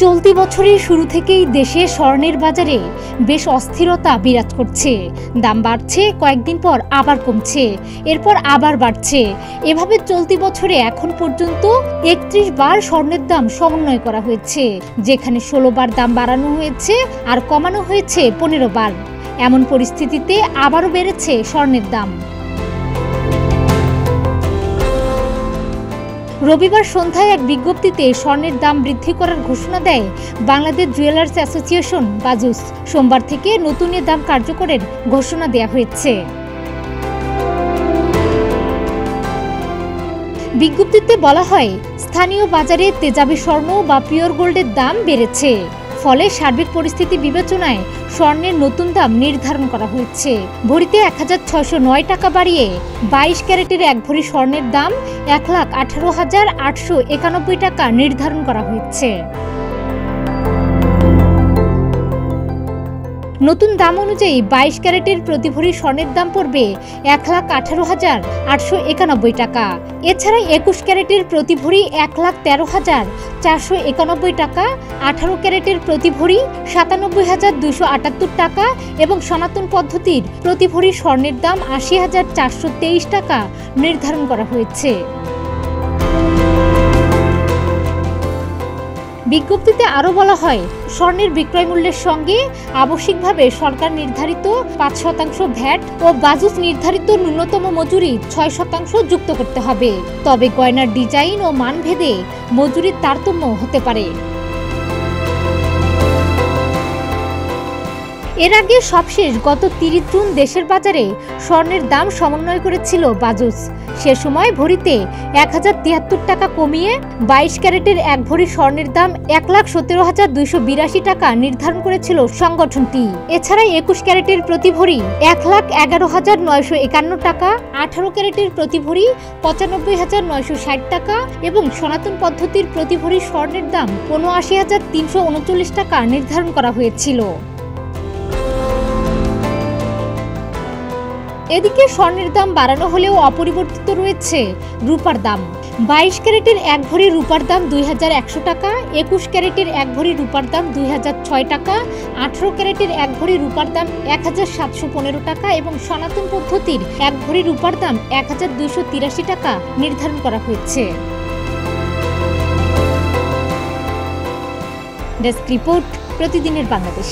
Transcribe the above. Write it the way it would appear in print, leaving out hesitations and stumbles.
চলতি বছরের শুরু থেকেই দেশে স্বর্ণের বাজারে বেশ অস্থিরতা বিরাজ করছে। দাম বাড়ছে, কয়েকদিন পর আবার কমছে, এরপর আবার বাড়ছে। এভাবে চলতি বছরে এখন পর্যন্ত ৩১ বার স্বর্ণের দাম সমন্বয় করা হয়েছে, যেখানে ১৬ বার দাম বাড়ানো হয়েছে আর কমানো হয়েছে ১৫ বার। এমন পরিস্থিতিতে আবারও বেড়েছে স্বর্ণের দাম। রবিবার সন্ধ্যায় এক বিজ্ঞপ্তিতে স্বর্ণের দাম বৃদ্ধি করার ঘোষণা দেয় বাংলাদেশ জুয়েলার্স অ্যাসোসিয়েশন বাজুস। সোমবার থেকে নতুন এ দাম কার্যকরের ঘোষণা দেওয়া হয়েছে। বিজ্ঞপ্তিতে বলা হয়, স্থানীয় বাজারে তেজাবি স্বর্ণ বা পিওর গোল্ডের দাম বেড়েছে, ফলে সার্বিক পরিস্থিতি বিবেচনায় স্বর্ণের নতুন দাম নির্ধারণ করা হয়েছে। ভরিতে ১৬০৯ টাকা বাড়িয়ে ২২ ক্যারেটের এক ভরি স্বর্ণের দাম ১,১৮,৮৯১ টাকা নির্ধারণ করা হয়েছে। নতুন দাম অনুযায়ী ২২ ক্যারেটের প্রতি ভরি স্বর্ণের দাম পড়বে ১,১৮,৮৯১ টাকা। এছাড়া ২১ ক্যারেটের প্রতি ভরি ১,১৩,৪৯১ টাকা, ১৮ ক্যারেটের প্রতি ভরি ৯৭,২৭৮ টাকা এবং সনাতন পদ্ধতির প্রতি ভরি স্বর্ণের দাম ৮০,৪২৩ টাকা নির্ধারণ করা হয়েছে। বিজ্ঞপ্তিতে আরও বলা হয়, স্বর্ণের বিক্রয় মূল্যের সঙ্গে আবশ্যিকভাবে সরকার নির্ধারিত ৫% ভ্যাট ও বাজুস নির্ধারিত ন্যূনতম মজুরি ৬% যুক্ত করতে হবে। তবে গয়নার ডিজাইন ও মান ভেদে মজুরির তারতম্য হতে পারে। এর আগে সবশেষ গত ৩০ জুন দেশের বাজারে স্বর্ণের দাম সমন্বয় করেছিল বাজুস। সে সময় ভরিতে ১,০৭৩ টাকা কমিয়ে ২২ ক্যারেটের এক ভরি স্বর্ণের দাম ১,১৭,২৮২ টাকা নির্ধারণ করেছিল সংগঠনটি। এছাড়া ২১ ক্যারেটের প্রতি ভরি ১,১১,৯৫১ টাকা, ১৮ ক্যারেটের প্রতি ভরি ৯৫,৯৬০ টাকা এবং সনাতন পদ্ধতির প্রতি ভরি স্বর্ণের দাম ৭৯,৩৩৯ টাকা নির্ধারণ করা হয়েছিল। এদিকে স্বর্ণের দাম বাড়ানো হলেও অপরিবর্তিত রয়েছে রূপার দাম। ২২ ক্যারেটের এক ভরি রূপার দাম ২,১০০ টাকা, ২১ ক্যারেটের এক ভরি রূপার দাম ২,০০৬ টাকা, ১৮ ক্যারেটের এক ভরি রূপার দাম ১,৭১৫ টাকা এবং সনাতন পদ্ধতির এক ভরি রূপার দাম ১,২৮৩ টাকা নির্ধারণ করা হয়েছে। ডেস্ক রিপোর্ট, প্রতিদিনের বাংলাদেশ।